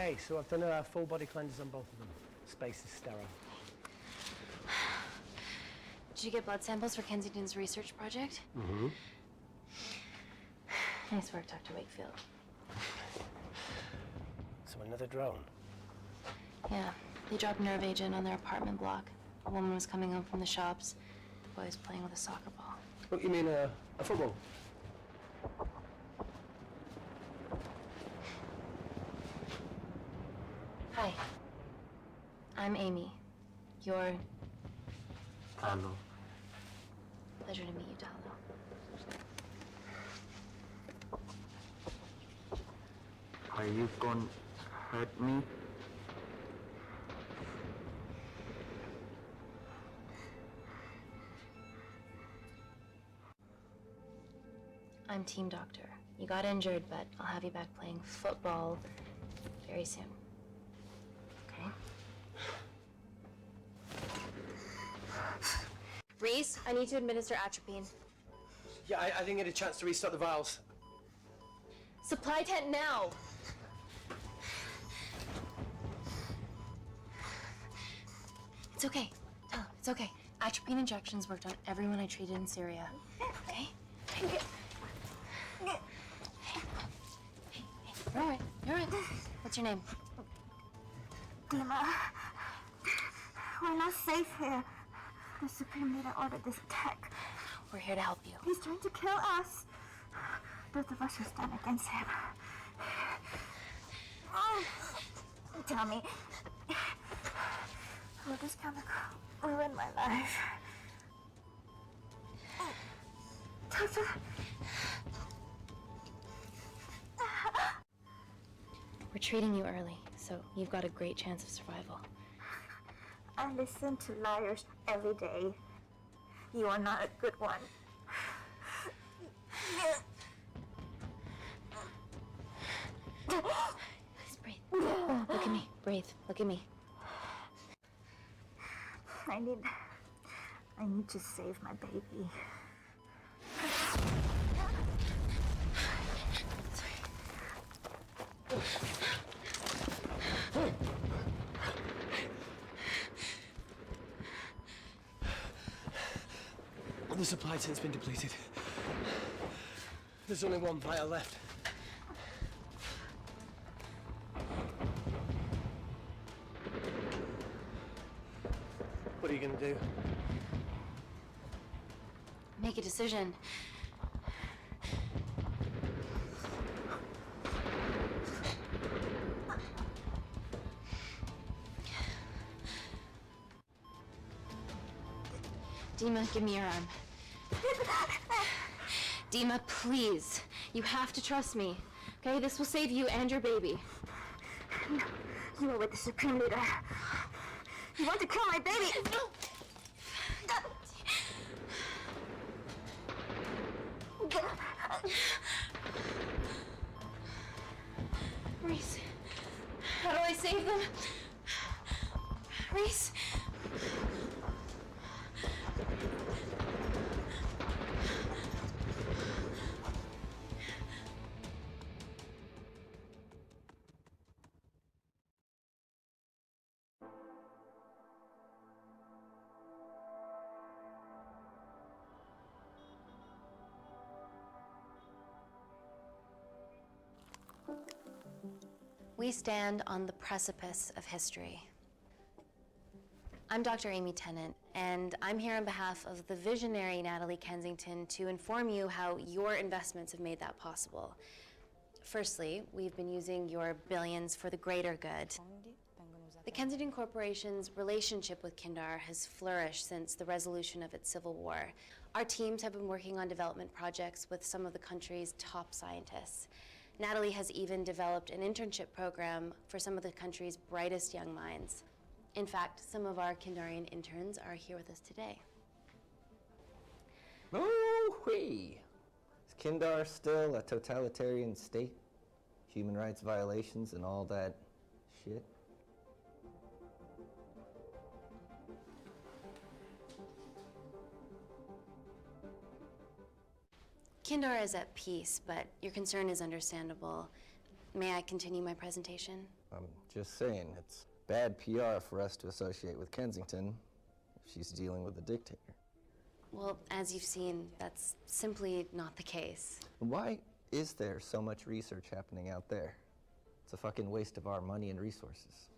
Okay, so I've done a full body cleanse on both of them. Space is sterile. Did you get blood samples for Kensington's research project? Mm-hmm. Nice work, Dr. Wakefield. So another drone? Yeah, they dropped nerve agent on their apartment block. A woman was coming home from the shops. The boy was playing with a soccer ball. What, you mean a football? Hi. I'm Amy. You're... Hello. Pleasure to meet you, Dalo. Are you gonna hurt me? I'm team doctor. You got injured, but I'll have you back playing football very soon. Okay? Reese, I need to administer atropine. Yeah, I didn't get a chance to restock the vials. Supply tent now! It's okay. Tell him, it's okay. Atropine injections worked on everyone I treated in Syria. Okay? Hey. You're all right. You're all right. What's your name? Dima, we're not safe here. The Supreme Leader ordered this attack. We're here to help you. He's trying to kill us. Both of us will stand against him. Oh, tell me, will this chemical ruin my life? Doctor. We're treating you early, so you've got a great chance of survival. I listen to liars every day. You are not a good one. Please breathe. Look at me. Breathe. Look at me. I need to save my baby. The supply tent's been depleted. There's only one vial left. What are you gonna do? Make a decision. Dima, give me your arm. Dima, please. You have to trust me. Okay? This will save you and your baby. You are with the Supreme Leader. You want to kill my baby? No! Reese, how do I save them? Reese? We stand on the precipice of history. I'm Dr. Amy Tennant, and I'm here on behalf of the visionary Natalie Kensington to inform you how your investments have made that possible. Firstly, we've been using your billions for the greater good. The Kensington Corporation's relationship with Kindar has flourished since the resolution of its civil war. Our teams have been working on development projects with some of the country's top scientists. Natalie has even developed an internship program for some of the country's brightest young minds. In fact, some of our Kindarian interns are here with us today. Oh-wee! Is Kindar still a totalitarian state? Human rights violations and all that shit? Kindar is at peace, but your concern is understandable. May I continue my presentation? I'm just saying, it's bad PR for us to associate with Kensington if she's dealing with a dictator. Well, as you've seen, that's simply not the case. Why is there so much research happening out there? It's a fucking waste of our money and resources.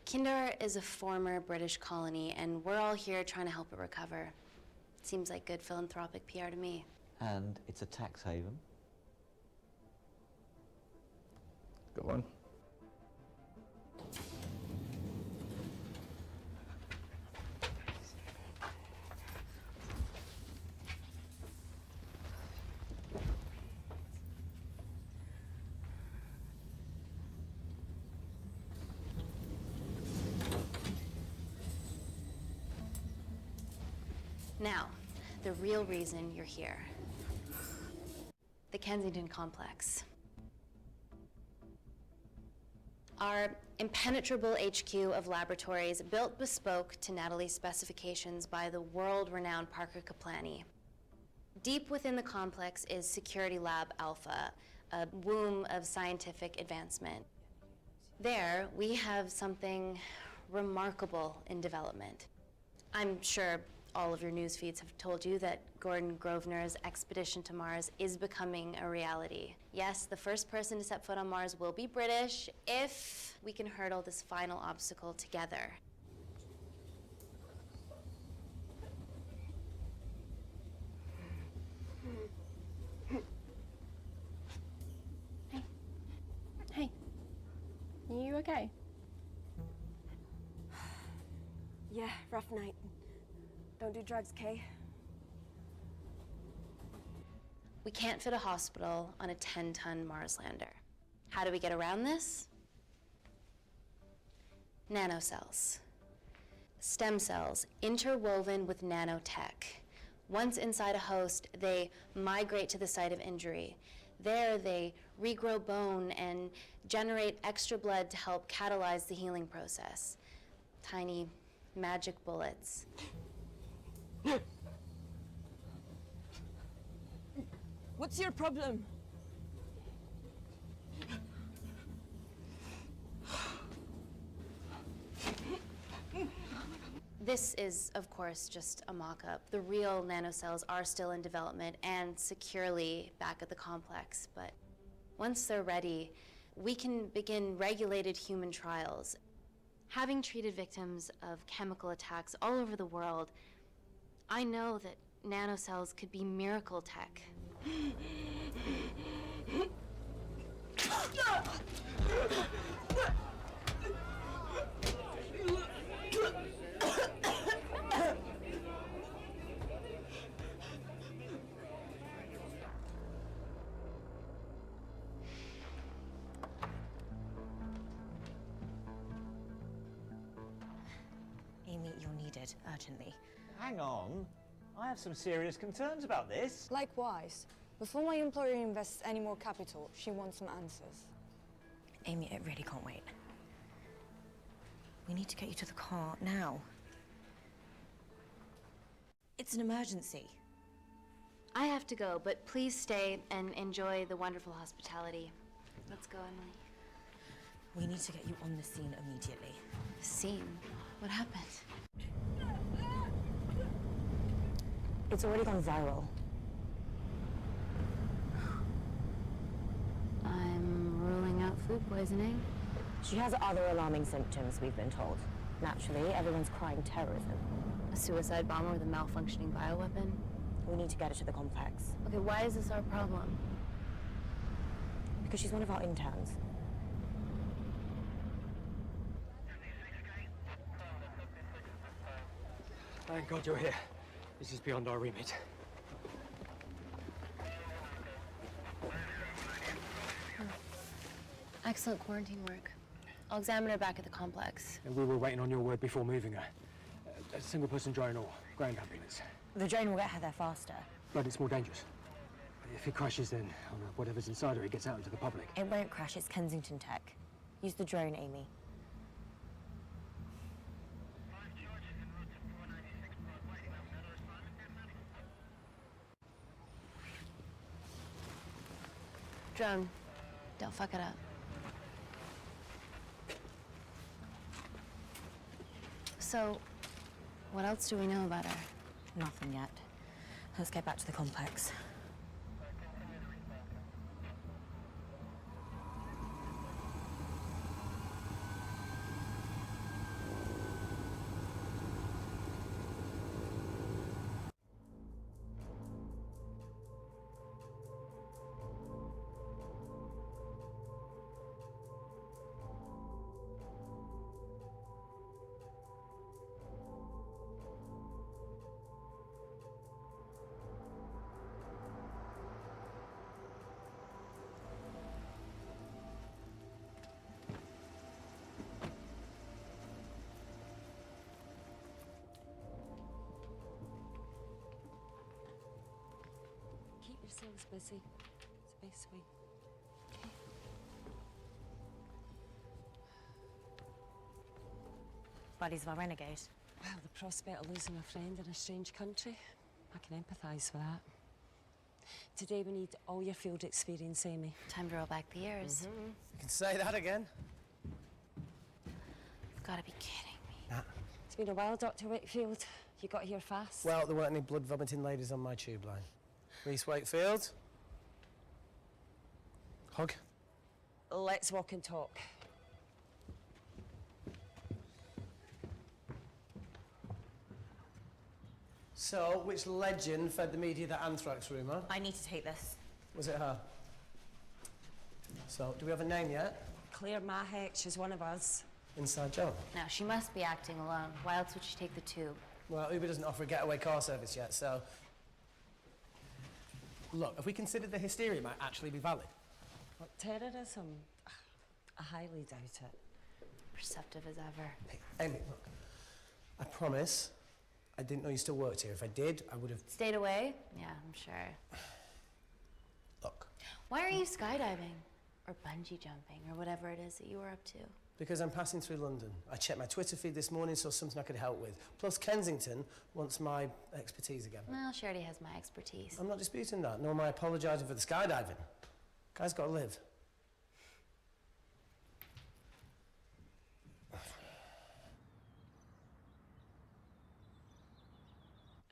Kensington is a former British colony, and we're all here trying to help it recover. Seems like good philanthropic PR to me. And it's a tax haven. Go on. Now, the real reason you're here. The Kensington complex. Our impenetrable HQ of laboratories built bespoke to Natalie's specifications by the world-renowned Parker Kaplany. Deep within the complex is Security Lab Alpha, a womb of scientific advancement. There, we have something remarkable in development. I'm sure all of your news feeds have told you that Gordon Grosvenor's expedition to Mars is becoming a reality. Yes, the first person to set foot on Mars will be British if we can hurdle this final obstacle together. Hey. Hey. You okay? Yeah, rough night. Don't do drugs, Kay. We can't fit a hospital on a 10-ton Mars lander. How do we get around this? Nanocells. Stem cells interwoven with nanotech. Once inside a host, they migrate to the site of injury. There, they regrow bone and generate extra blood to help catalyze the healing process. Tiny magic bullets. What's your problem? This is, of course, just a mock-up. The real nanocells are still in development and securely back at the complex, but once they're ready, we can begin regulated human trials. Having treated victims of chemical attacks all over the world, I know that nanocells could be miracle tech. Amy, you're needed urgently. Hang on. I have some serious concerns about this. Likewise. Before my employer invests any more capital, she wants some answers. Amy, it really can't wait. We need to get you to the car now. It's an emergency. I have to go, but please stay and enjoy the wonderful hospitality. Let's go, Emily. We need to get you on the scene immediately. Scene? What happened? It's already gone viral. I'm ruling out food poisoning. She has other alarming symptoms, we've been told. Naturally, everyone's crying terrorism. A suicide bomber with a malfunctioning bioweapon? We need to get her to the complex. Okay, why is this our problem? Because she's one of our interns. Thank God you're here. This is beyond our remit. Excellent quarantine work. I'll examine her back at the complex. And we were waiting on your word before moving her. A single-person drone or ground ambulance. The drone will get her there faster. But it's more dangerous. If it crashes, then whatever's inside her, it gets out into the public. It won't crash, it's Kensington tech. Use the drone, Amy. Drone, Don't fuck it up. So, what else do we know about her? Nothing yet. Let's get back to the complex. Keep yourselves busy. It's the best way. Bodies of our renegade. Well, the prospect of losing a friend in a strange country, I can empathise with that. Today we need all your field experience, Amy. Time to roll back the years. You can say that again. You've got to be kidding me. It's been a while, Dr. Wakefield. You got here fast. Well, there weren't any blood-vomiting ladies on my tube line. Reese Wakefield. Hug. Let's walk and talk. So, which legend fed the media that anthrax rumour? I need to take this. Was it her? So, do we have a name yet? Claire Mahek, she's one of us. Inside job. Now, she must be acting alone. Why else would she take the tube? Well, Uber doesn't offer a getaway car service yet, so... Look, if we consider the hysteria might actually be valid. What, terrorism? I highly doubt it. Perceptive as ever. Hey, Amy, look. I promise I didn't know you still worked here. If I did, I would have... Stayed away? Yeah, I'm sure. Look. Why are you skydiving? Or bungee jumping, or whatever it is that you were up to? Because I'm passing through London. I checked my Twitter feed this morning, saw something I could help with. Plus, Kensington wants my expertise again. Well, she already has my expertise. I'm not disputing that, nor am I apologising for the skydiving. Guy's got to live.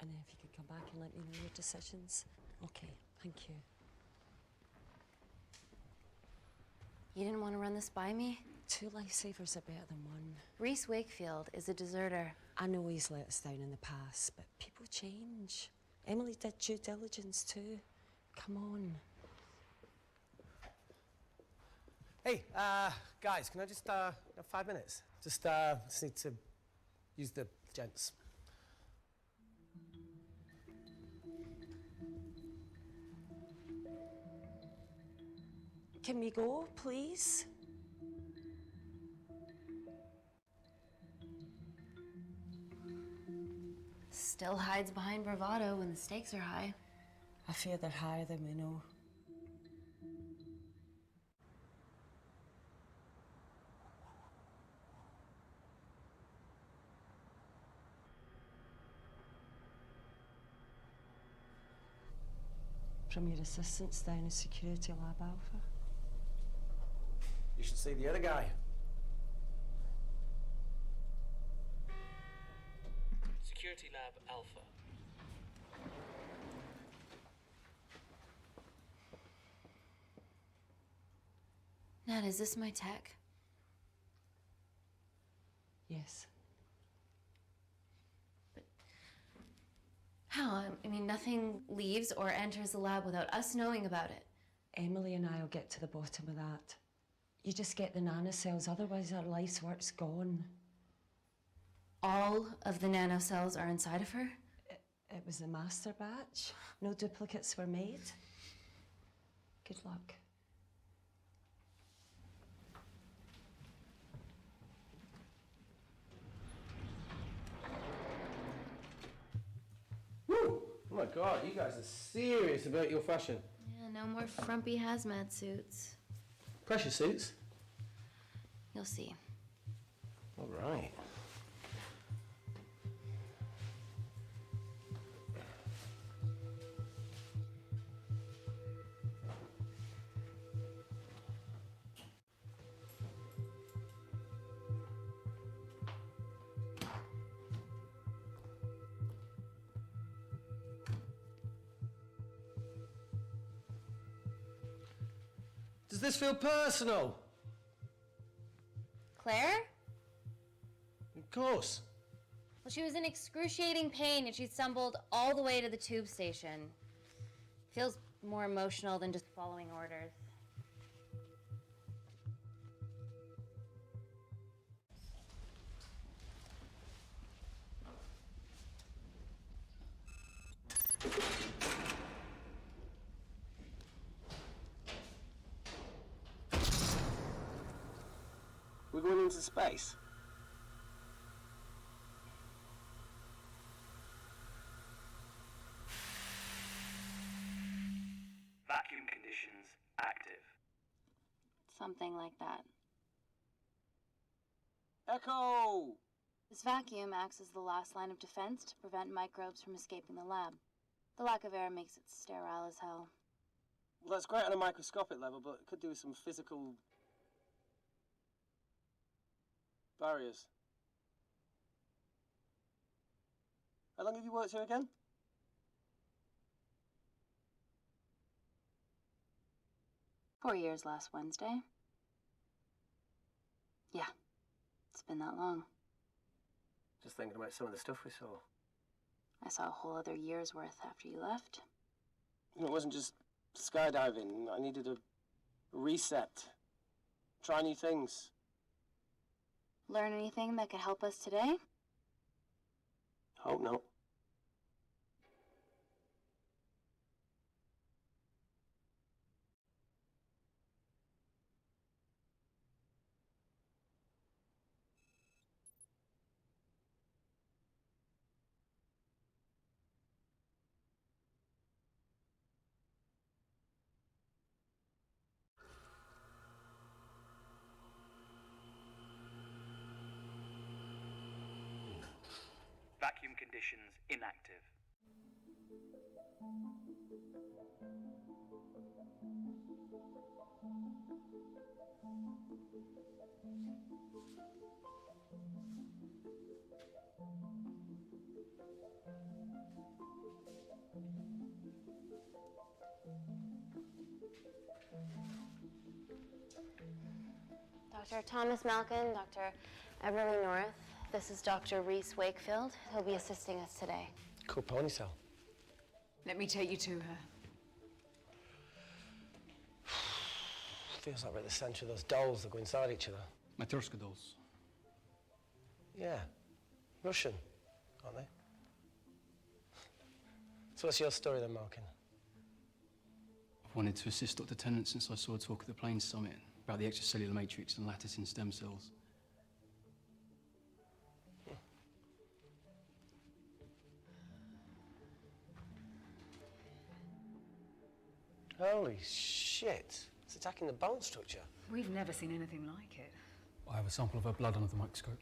And then if you could come back and let me know your decisions. Okay, thank you. You didn't want to run this by me? 2 lifesavers are better than 1. Reese Wakefield is a deserter. I know he's let us down in the past, but people change. Emily did due diligence too. Come on. Hey, guys, can I just, have 5 minutes? Just need to use the gents. Can we go, please? Still hides behind bravado when the stakes are high. I fear they're higher than we know. From your assistants down in Security Lab Alpha. You should see the other guy. Security Lab Alpha. Nat, is this my tech? Yes. How? I mean, nothing leaves or enters the lab without us knowing about it. Emily and I will get to the bottom of that. You just get the nanocells, otherwise our life's work's gone. All of the nanocells are inside of her? It was a master batch. No duplicates were made. Good luck. Woo! Oh my God, you guys are serious about your fashion. Yeah, no more frumpy hazmat suits. Pressure suits? You'll see. All right. Does this feel personal? Claire? Of course. Well, she was in excruciating pain and she stumbled all the way to the tube station. Feels more emotional than just following orders. We're going into space. Vacuum conditions active. Something like that. Echo! This vacuum acts as the last line of defense to prevent microbes from escaping the lab. The lack of air makes it sterile as hell. Well, that's great on a microscopic level, but it could do with some physical barriers. How long have you worked here again? "4 years last Wednesday. Yeah, it's been that long. Just thinking about some of the stuff we saw. I saw a whole other year's worth after you left. You know, it wasn't just skydiving. I needed a reset. Try new things. Learn anything that could help us today? Hope not. Vacuum conditions inactive. Dr. Thomas Malkin, Dr. Everly North. This is Dr. Reese Wakefield. He'll be assisting us today. Cool ponytail. Let me take you to her. Feels like we're at the centre of those dolls that go inside each other. Matryoshka dolls. Yeah. Russian, aren't they? So what's your story then, Malkin? I've wanted to assist Dr. Tennant since I saw a talk at the Plains Summit about the extracellular matrix and lattice in stem cells. Holy shit. It's attacking the bone structure. We've never seen anything like it. I have a sample of her blood under the microscope.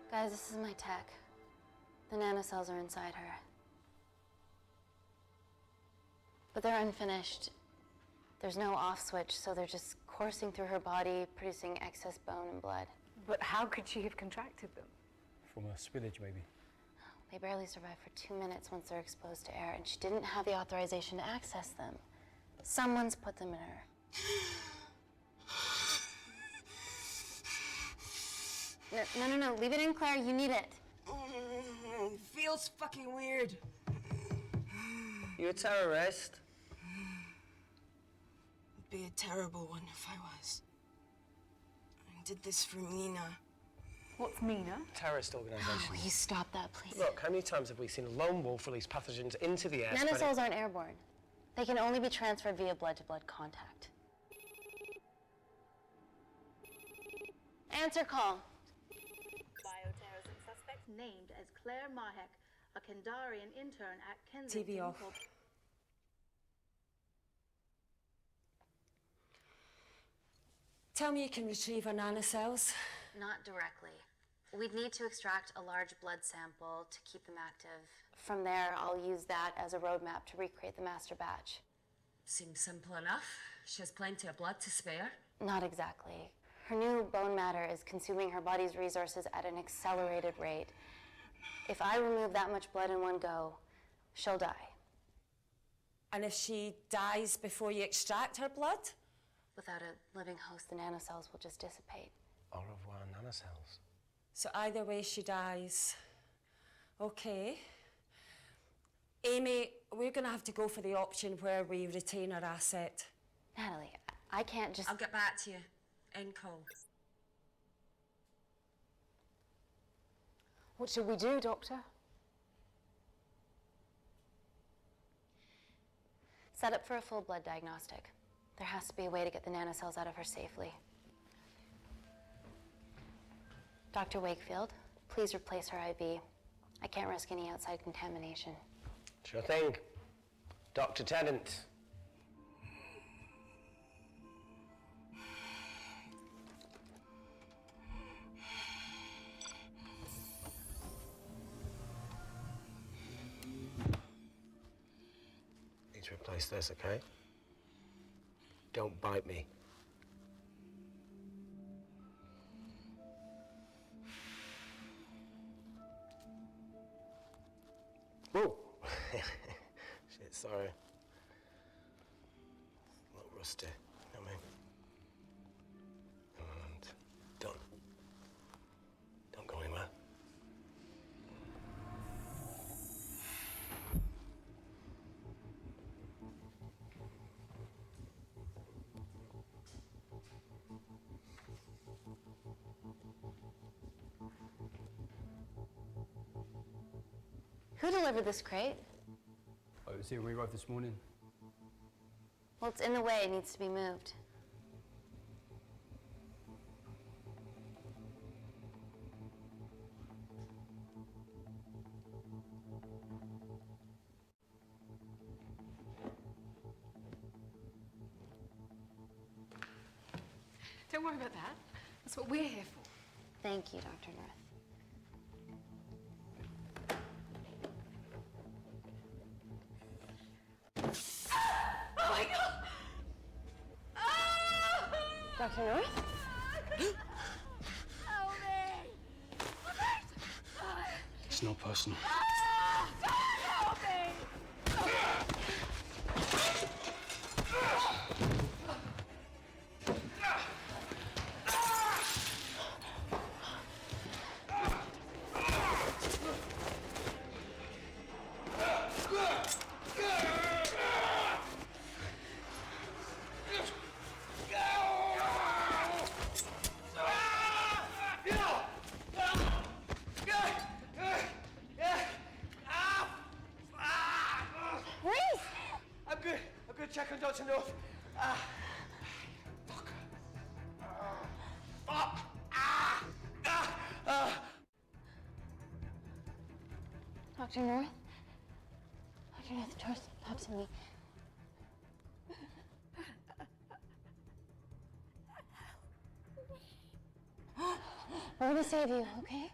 Guys, this is my tech. The nanocells are inside her. But they're unfinished. There's no off switch, so they're just coursing through her body, producing excess bone and blood. But how could she have contracted them? From a spillage, maybe. They barely survive for 2 minutes once they're exposed to air, and she didn't have the authorization to access them. Someone's put them in her. No, leave it in, Claire, you need it. Feels fucking weird. You a terrorist? It'd be a terrible one if I was. I did this for Mina. What's Mina? Terrorist organisation. Will you stop that, please? Look, how many times have we seen a lone wolf release pathogens into the air? Nanocells aren't airborne. They can only be transferred via blood-to-blood contact. Answer call. Bioterrorism suspect named as Claire Mahek, a Kandarian intern at Kensington. TV off. Tell me you can retrieve her nanocells. Not directly. We'd need to extract a large blood sample to keep them active. From there, I'll use that as a roadmap to recreate the master batch. Seems simple enough. She has plenty of blood to spare. Not exactly. Her new bone matter is consuming her body's resources at an accelerated rate. If I remove that much blood in one go, she'll die. And if she dies before you extract her blood? Without a living host, the nanocells will just dissipate. Au revoir, nanocells. So either way, she dies. Okay. Amy, we're gonna have to go for the option where we retain our asset. Natalie, I can't just... I'll get back to you. End call. What should we do, Doctor? Set up for a full blood diagnostic. There has to be a way to get the nanocells out of her safely. Dr. Wakefield, please replace her IV. I can't risk any outside contamination. Sure thing. Dr. Tennant. Need to replace this, okay? Don't bite me. Whoa! Shit, sorry. A little rusty, you know what I mean? And don't go anywhere. Who delivered this crate? Oh, it was here when we arrived this morning. Well, it's in the way. It needs to be moved. Don't worry about that. That's what we're here for. Thank you, Dr. North. Oh my God! Dr. North? It's not personal. Help me! Check on Dr. North. Fuck. Fuck. Dr. North? Dr. North, talk to me. We're gonna save you, okay?